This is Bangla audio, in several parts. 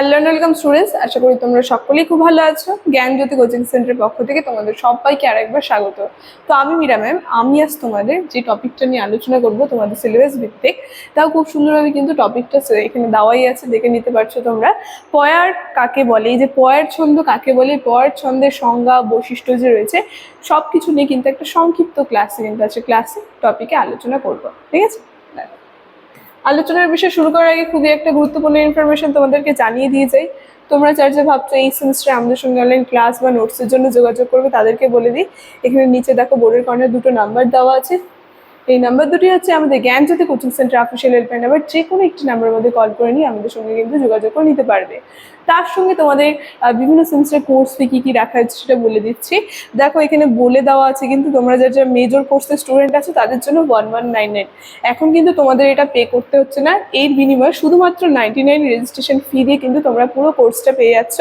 হ্যালো এন্ড ওয়েলকাম স্টুডেন্টস, আশা করি তোমরা সকলেই খুব ভালো আছো। জ্ঞানজ্যোতি কোচিং সেন্টারের পক্ষ থেকে তোমাদের সবাইকে আরেকবার স্বাগত। তো আমি মীরা ম্যাম, আমি আজ তোমাদের যে টপিকটা নিয়ে আলোচনা করবো তোমাদের সিলেবাস ভিত্তিক, তাও খুব সুন্দরভাবে কিন্তু টপিকটা এখানে দেওয়াই আছে, দেখে নিতে পারছো তোমরা। পয়ার কাকে বলে, এই যে পয়ার ছন্দ কাকে বলে, পয়ার ছন্দের সংজ্ঞা বৈশিষ্ট্য যে রয়েছে সব কিছু নিয়ে কিন্তু একটা সংক্ষিপ্ত ক্লাসে কিন্তু আছে, ক্লাসে টপিকে আলোচনা করবো। ঠিক আছে, আলোচনার বিষয় শুরু করার আগে খুবই একটা গুরুত্বপূর্ণ ইনফরমেশন তোমাদেরকে জানিয়ে দিয়ে যাই। তোমরা যার যে ভাবছো এই সেমিস্টারে আমাদের সঙ্গে অনলাইন ক্লাস বা নোটসের জন্য যোগাযোগ করবে, তাদেরকে বলে দিই, এখানে নিচে দেখো বোর্ডের কর্নারে দুটো নাম্বার দেওয়া আছে। এই নাম্বার দুটি হচ্ছে আমাদের Gyanjyoti coaching centre official helpline number. যে কোনো একটি নাম্বারের মধ্যে কল করে নিয়ে আমাদের সঙ্গে কিন্তু যোগাযোগ করে নিতে পারবে। তার সঙ্গে তোমাদের বিভিন্ন সেমিস্টার কোর্স ফি কী কী রাখা হচ্ছে সেটা বলে দিচ্ছি। দেখো এখানে বলে দেওয়া আছে, কিন্তু তোমরা যারা মেজর কোর্সের স্টুডেন্ট আছো তাদের জন্য 1199। এখন কিন্তু তোমাদের এটা পে করতে হচ্ছে না, এর বিনিময়ে শুধুমাত্র 99 রেজিস্ট্রেশন ফি দিয়ে কিন্তু তোমরা পুরো কোর্সটা পেয়ে যাচ্ছ।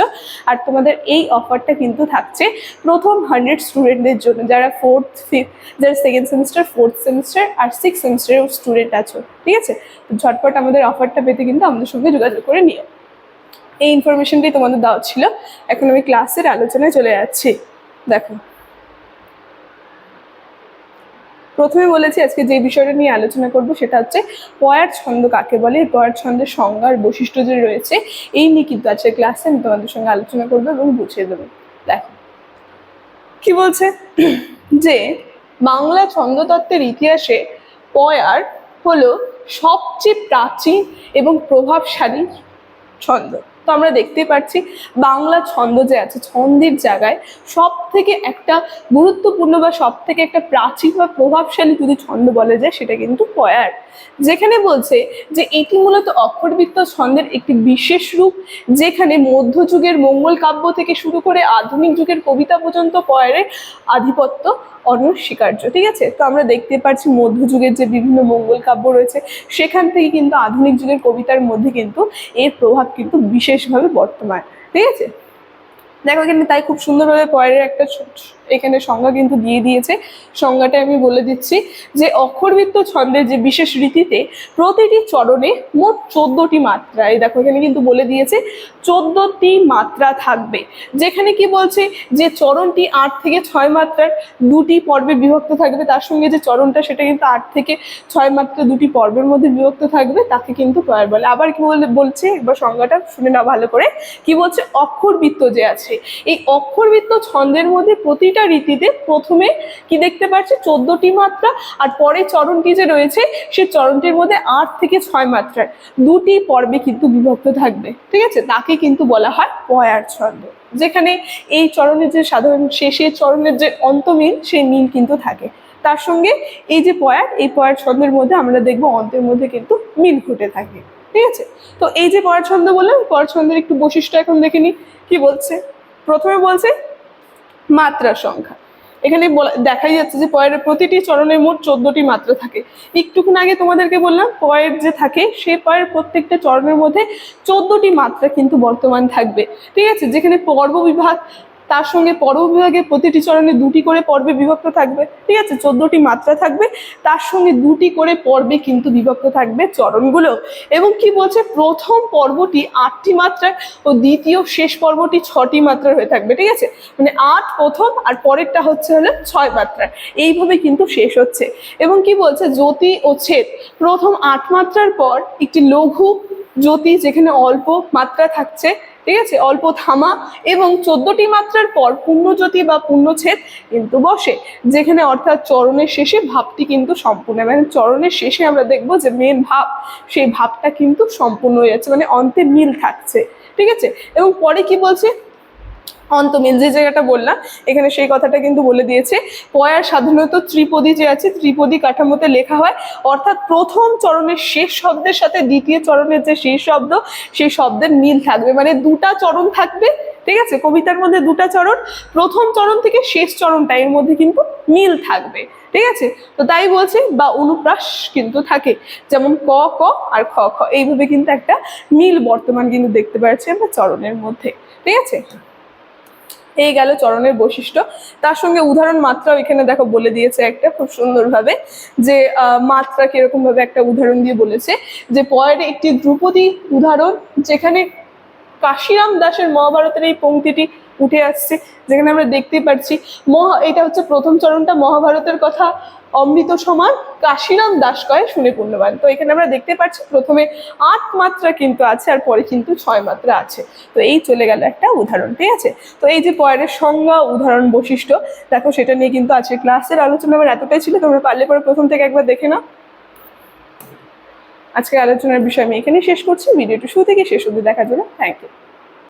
আর তোমাদের এই অফারটা কিন্তু থাকছে প্রথম 100 স্টুডেন্টদের জন্য, যারা ফোর্থ ফিফথ, যারা সেকেন্ড সেমিস্টার, ফোর্থ সেমিস্টার আর সিক্স সেমিস্টারের স্টুডেন্ট আছো। ঠিক আছে, তো ঝটপট আমাদের অফারটা পেতে কিন্তু আমাদের সঙ্গে যোগাযোগ করে নিও। এই ইনফরমেশনটাই তোমাদের দেওয়া ছিল। এখন আমি ক্লাসের আলোচনায় চলে যাচ্ছি। দেখো, প্রথমে বলেছি আজকে যে বিষয়টা নিয়ে আলোচনা করব সেটা হচ্ছে পয়ার ছন্দ কাকে বলে, পয়ার ছন্দের সংজ্ঞার বৈশিষ্ট্য যে রয়েছে এই নিয়ে কিন্তু আজকে ক্লাসে আমি তোমাদের সঙ্গে আলোচনা করবো এবং বুঝিয়ে দেবো। দেখো কি বলছে, যে বাংলা ছন্দতত্ত্বের ইতিহাসে পয়ার হলো সবচেয়ে প্রাচীন এবং প্রভাবশালী ছন্দ। তো আমরা দেখতে পাচ্ছি বাংলা ছন্দ যে আছে, ছন্দের জায়গায় সব থেকে একটা গুরুত্বপূর্ণ বা সব থেকে একটা প্রাচীন বা প্রভাবশালী যদি ছন্দ বলা যায় সেটা কিন্তু পয়ার। যেখানে বলছে যে এটি মূলত অক্ষরবৃত্ত ছন্দের একটি বিশেষ রূপ, যেখানে মধ্যযুগের মঙ্গল কাব্য থেকে শুরু করে আধুনিক যুগের কবিতা পর্যন্ত পয়ারের আধিপত্য অনস্বীকার্য। ঠিক আছে, তো আমরা দেখতে পাচ্ছি মধ্যযুগের যে বিভিন্ন মঙ্গল কাব্য রয়েছে সেখান থেকে কিন্তু আধুনিক যুগের কবিতার মধ্যে কিন্তু এর প্রভাব কিন্তু বিশেষভাবে বর্তমান। ঠিক আছে, দেখো এখানে তাই খুব সুন্দরভাবে পয়ারের একটা এখানে সংজ্ঞা কিন্তু দিয়ে দিয়েছে। সংজ্ঞাটা আমি বলে দিচ্ছি, যে অক্ষরবৃত্ত ছন্দের যে বিশেষ রীতিতে প্রতিটি চরণে মোট 14টি মাত্রা, এই দেখো এখানে কিন্তু বলে দিয়েছে 14টি মাত্রা থাকবে। যেখানে কি বলছে যে চরণটি 8 থেকে 6 মাত্রার দুটি পর্বে বিভক্ত থাকবে, তার সঙ্গে যে চরণটা সেটা কিন্তু 8 থেকে 6 মাত্রা দুটি পর্বের মধ্যে বিভক্ত থাকবে, তাকে কিন্তু পয়ার বলে। আবার কি বলছে, একবার সংজ্ঞাটা শুনে নাও ভালো করে। কি বলছে, অক্ষরবৃত্ত যে আছে, এই অক্ষরবৃত্ত ছন্দের মধ্যে প্রতিটা রীতিতে প্রথমে কি দেখতে পাচ্ছি 14টি মাত্রা, আর পরে চরণটি যে রয়েছে সেই চরণটির মধ্যে 8 থেকে 6 মাত্রার দুটি পর্বে কিন্তু বিভক্ত থাকবে। ঠিক আছে, তাকে কিন্তু বলা হয় পয়ার ছন্দ, যেখানে এই চরণের যে সাধারণ শেষের চরণের যে অন্তমিল সেই মিল কিন্তু থাকে। তার সঙ্গে এই যে পয়ার, এই পয়ার ছন্দের মধ্যে আমরা দেখবো অন্তের মধ্যে কিন্তু মিল ঘটে থাকে। ঠিক আছে, তো এই যে পয়ার ছন্দ বললাম, পয়ার ছন্দের একটু বৈশিষ্ট্য এখন দেখে নিই। কি বলছে, প্রথমে বলছে মাত্রা সংখ্যা। এখানে দেখাই যাচ্ছে যে পয়ের প্রতিটি চরণের মোট 14টি মাত্রা থাকে। একটুক্ষণ আগে তোমাদেরকে বললাম পয়ের যে থাকে সে পয়ের প্রত্যেকটা চরণের মধ্যে 14টি মাত্রা কিন্তু বর্তমান থাকবে। ঠিক আছে, যেখানে পর্ব বিভাগ, তার সঙ্গে পর্ব বিভাগে প্রতিটি চরণে 2টি করে পর্বে বিভক্ত থাকবে। ঠিক আছে, 14টি মাত্রা থাকবে, তার সঙ্গে 2টি করে পর্বে কিন্তু বিভক্ত থাকবে চরণগুলো। এবং কি বলছে, প্রথম পর্বটি 8টি মাত্রার ও দ্বিতীয় শেষ পর্বটি 6টি মাত্রার হয়ে থাকবে। ঠিক আছে, মানে 8 প্রথম আর পরেরটা হচ্ছে হলো 6 মাত্রার, এইভাবে কিন্তু শেষ হচ্ছে। এবং কি বলছে, জ্যোতি ও ছেদ, প্রথম 8 মাত্রার পর একটি লঘু জ্যোতি যেখানে অল্প মাত্রা থাকছে, ঠিক আছে, অল্প থামা, এবং 14টি মাত্রার পর পূর্ণজ্যোতি বা পূর্ণচ্ছেদ কিন্তু বসে, যেখানে অর্থাৎ চরণের শেষে ভাবটি কিন্তু সম্পূর্ণ, মানে চরণের শেষে আমরা দেখবো যে মেন ভাব, সেই ভাবটা কিন্তু সম্পূর্ণ হয়ে যাচ্ছে, মানে অন্তে মিল থাকছে। ঠিক আছে, এবং পরে কি বলছে, অন্তমিল যে জায়গাটা বললাম এখানে সেই কথাটা কিন্তু বলে দিয়েছে। পয়ার সাধারণত ত্রিপদী যে আছে, ত্রিপদী কাঠামোতে লেখা হয়, অর্থাৎ প্রথম চরণের শেষ শব্দের সাথে দ্বিতীয় চরণের যে শেষ শব্দ সেই শব্দের মিল থাকবে, মানে দুটা চরণ থাকবে। ঠিক আছে, কবিতার মধ্যে দুটা চরণ, প্রথম চরণ থেকে শেষ চরণটা এর মধ্যে কিন্তু মিল থাকবে। ঠিক আছে, তো তাই বলছে, বা অনুপ্রাস কিন্তু থাকে, যেমন ক ক আর খ খ, এইভাবে কিন্তু একটা মিল বর্তমান কিন্তু দেখতে পাচ্ছি আমরা চরণের মধ্যে। ঠিক আছে, এই গেল চরণের বৈশিষ্ট্য। তার সঙ্গে উদাহরণ মাত্রাও এখানে দেখো বলে দিয়েছে একটা খুব সুন্দরভাবে, যে মাত্রা কিরকম ভাবে একটা উদাহরণ দিয়ে বলেছে, যে পয়ের একটি ধ্রুপদী উদাহরণ, যেখানে কাশিরাম দাসের মহাভারতের এই পংক্তিটি উঠে আসছে, যেখানে আমরা দেখতেই পাচ্ছি এটা হচ্ছে প্রথম চরণটা, মহাভারতের কথা অমৃত সমান, কাশিরাম দাস কয় শুনে পুণ্যবান। তো এখানে আমরা দেখতে পাচ্ছি প্রথমে 8 মাত্রা কিন্তু আছে আর পরে কিন্তু 6 মাত্রা আছে। তো এই চলে গেল একটা উদাহরণ, ঠিক আছে। তো এই যে পয়ের সংজ্ঞা, উদাহরণ, বৈশিষ্ট্য, দেখো সেটা নিয়ে কিন্তু আজকে ক্লাসের আলোচনা আমার এতটাই ছিল। তোমরা পারলে পরে প্রথম থেকে একবার দেখে নাও। আজকে আলোচনার বিষয় আমি এখানেই শেষ করছি। ভিডিওটি শুরু থেকে শেষ অবধি দেখার জন্য থ্যাংক ইউ।